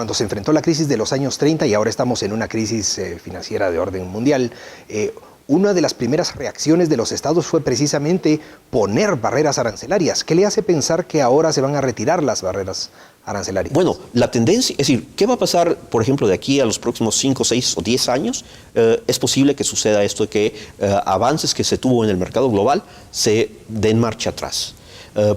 cuando se enfrentó la crisis de los años 30 y ahora estamos en una crisis financiera de orden mundial, una de las primeras reacciones de los estados fue precisamente poner barreras arancelarias. ¿Qué le hace pensar que ahora se van a retirar las barreras arancelarias? Bueno, la tendencia, es decir, ¿qué va a pasar, por ejemplo, de aquí a los próximos 5, 6 o 10 años? Es posible que suceda esto de que avances que se tuvo en el mercado global se den marcha atrás.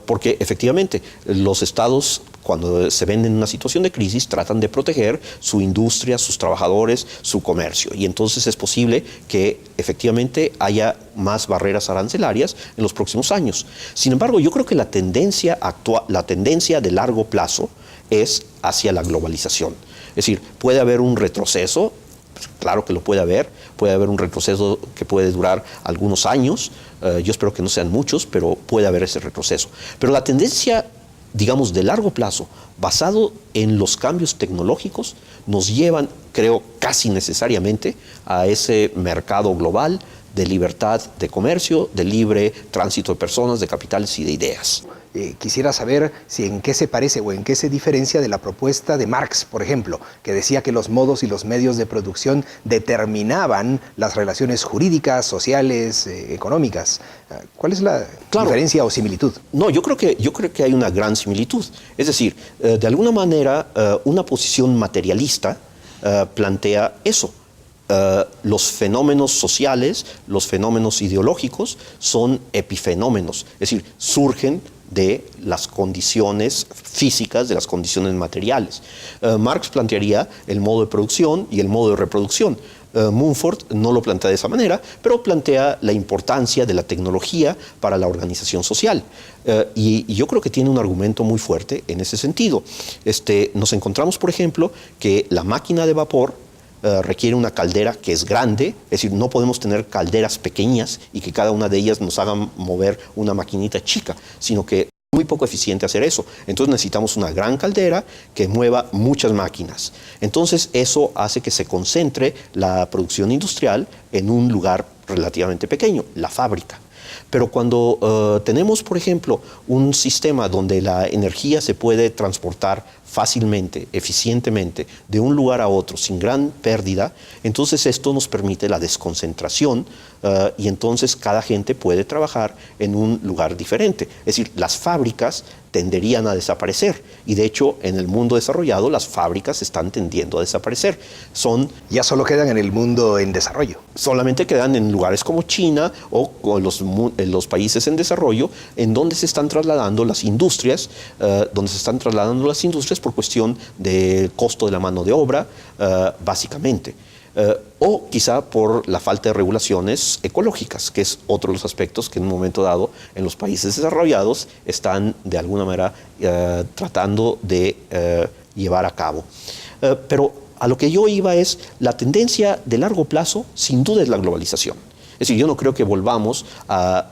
Porque efectivamente los estados, cuando se ven en una situación de crisis, tratan de proteger su industria, sus trabajadores, su comercio. Y entonces es posible que efectivamente haya más barreras arancelarias en los próximos años. Sin embargo, yo creo que la tendencia actual, la tendencia de largo plazo es hacia la globalización. Es decir, puede haber un retroceso, claro que lo puede haber un retroceso que puede durar algunos años, yo espero que no sean muchos, pero puede haber ese retroceso. Pero la tendencia, digamos, de largo plazo, basado en los cambios tecnológicos, nos llevan, creo, casi necesariamente a ese mercado global de libertad de comercio, de libre tránsito de personas, de capitales y de ideas. Quisiera saber si en qué se parece o en qué se diferencia de la propuesta de Marx, por ejemplo, que decía que los modos y los medios de producción determinaban las relaciones jurídicas, sociales, económicas. ¿Cuál es la diferencia o similitud? No, yo creo que hay una gran similitud. Es decir, de alguna manera, una posición materialista plantea eso. Los fenómenos sociales, los fenómenos ideológicos son epifenómenos, es decir, surgen de las condiciones físicas, de las condiciones materiales. Marx plantearía el modo de producción y el modo de reproducción. Mumford no lo plantea de esa manera, pero plantea la importancia de la tecnología para la organización social. Y yo creo que tiene un argumento muy fuerte en ese sentido. Nos encontramos, por ejemplo, que la máquina de vapor requiere una caldera que es grande, es decir, no podemos tener calderas pequeñas y que cada una de ellas nos haga mover una maquinita chica, sino que es muy poco eficiente hacer eso. Entonces necesitamos una gran caldera que mueva muchas máquinas. Entonces eso hace que se concentre la producción industrial en un lugar relativamente pequeño, la fábrica. Pero cuando tenemos, por ejemplo, un sistema donde la energía se puede transportar fácilmente, eficientemente, de un lugar a otro sin gran pérdida, entonces esto nos permite la desconcentración y entonces cada gente puede trabajar en un lugar diferente. Es decir, las fábricas tenderían a desaparecer y de hecho en el mundo desarrollado las fábricas están tendiendo a desaparecer. Ya solo quedan en el mundo en desarrollo. Solamente quedan en lugares como China o los países en desarrollo en donde se están trasladando las industrias, por cuestión del costo de la mano de obra, básicamente. O quizá por la falta de regulaciones ecológicas, que es otro de los aspectos que en un momento dado en los países desarrollados están de alguna manera tratando de llevar a cabo. Pero a lo que yo iba es, la tendencia de largo plazo sin duda es la globalización. Es decir, yo no creo que volvamos a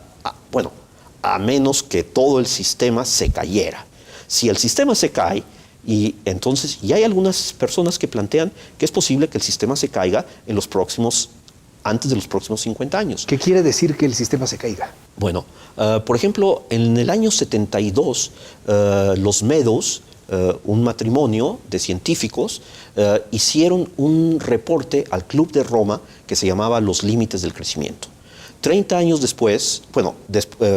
menos que todo el sistema se cayera. Si el sistema se cae, y entonces ya hay algunas personas que plantean que es posible que el sistema se caiga antes de los próximos 50 años. ¿Qué quiere decir que el sistema se caiga? Bueno, por ejemplo, en el año 72, los Meadows, un matrimonio de científicos, hicieron un reporte al Club de Roma que se llamaba Los límites del crecimiento. 30 años después,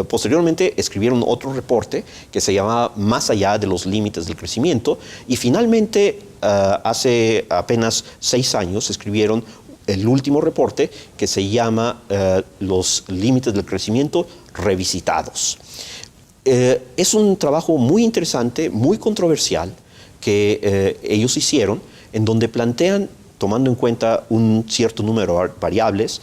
posteriormente escribieron otro reporte que se llamaba Más allá de los límites del crecimiento y finalmente hace apenas 6 años escribieron el último reporte que se llama Los límites del crecimiento revisitados. Es un trabajo muy interesante, muy controversial que ellos hicieron en donde plantean, tomando en cuenta un cierto número de variables,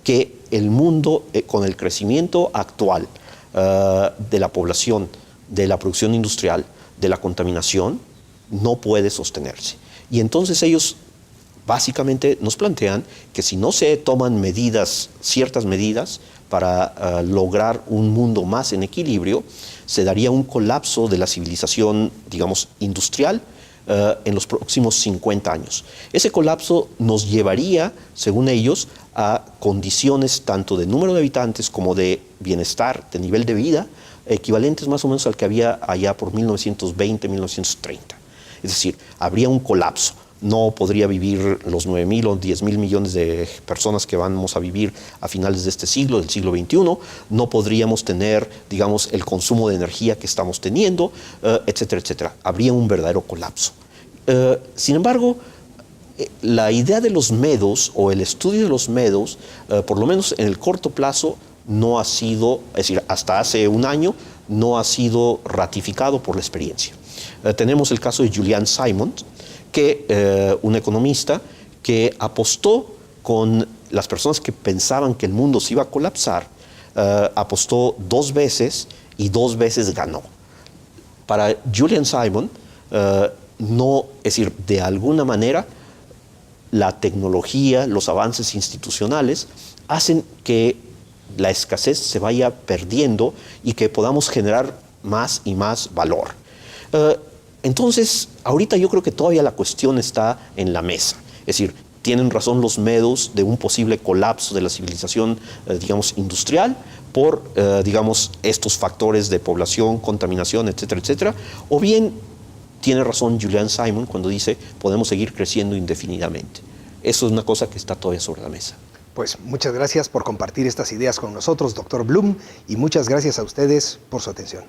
que el mundo con el crecimiento actual de la población, de la producción industrial, de la contaminación, no puede sostenerse. Y entonces ellos básicamente nos plantean que si no se toman ciertas medidas para lograr un mundo más en equilibrio, se daría un colapso de la civilización, digamos, industrial, en los próximos 50 años. Ese colapso nos llevaría, según ellos, a condiciones tanto de número de habitantes como de bienestar, de nivel de vida, equivalentes más o menos al que había allá por 1920, 1930. Es decir, habría un colapso. No podría vivir los 9.000 o 10.000 millones de personas que vamos a vivir a finales de este siglo, del siglo XXI. No podríamos tener, digamos, el consumo de energía que estamos teniendo, etcétera, etcétera. Habría un verdadero colapso. Sin embargo, la idea de los medos o el estudio de los medos, por lo menos en el corto plazo, no ha sido, es decir, hasta hace un año, no ha sido ratificado por la experiencia. Tenemos el caso de Julian Simons, un economista que apostó con las personas que pensaban que el mundo se iba a colapsar, apostó 2 veces y 2 veces ganó. Para Julian Simons, no, es decir, de alguna manera, la tecnología, los avances institucionales hacen que la escasez se vaya perdiendo y que podamos generar más y más valor. Entonces, ahorita yo creo que todavía la cuestión está en la mesa. Es decir, tienen razón los medos de un posible colapso de la civilización, digamos, industrial por, digamos, estos factores de población, contaminación, etcétera, etcétera. O bien tiene razón Julian Simons cuando dice podemos seguir creciendo indefinidamente. Eso es una cosa que está todavía sobre la mesa. Pues muchas gracias por compartir estas ideas con nosotros, doctor Blum, y muchas gracias a ustedes por su atención.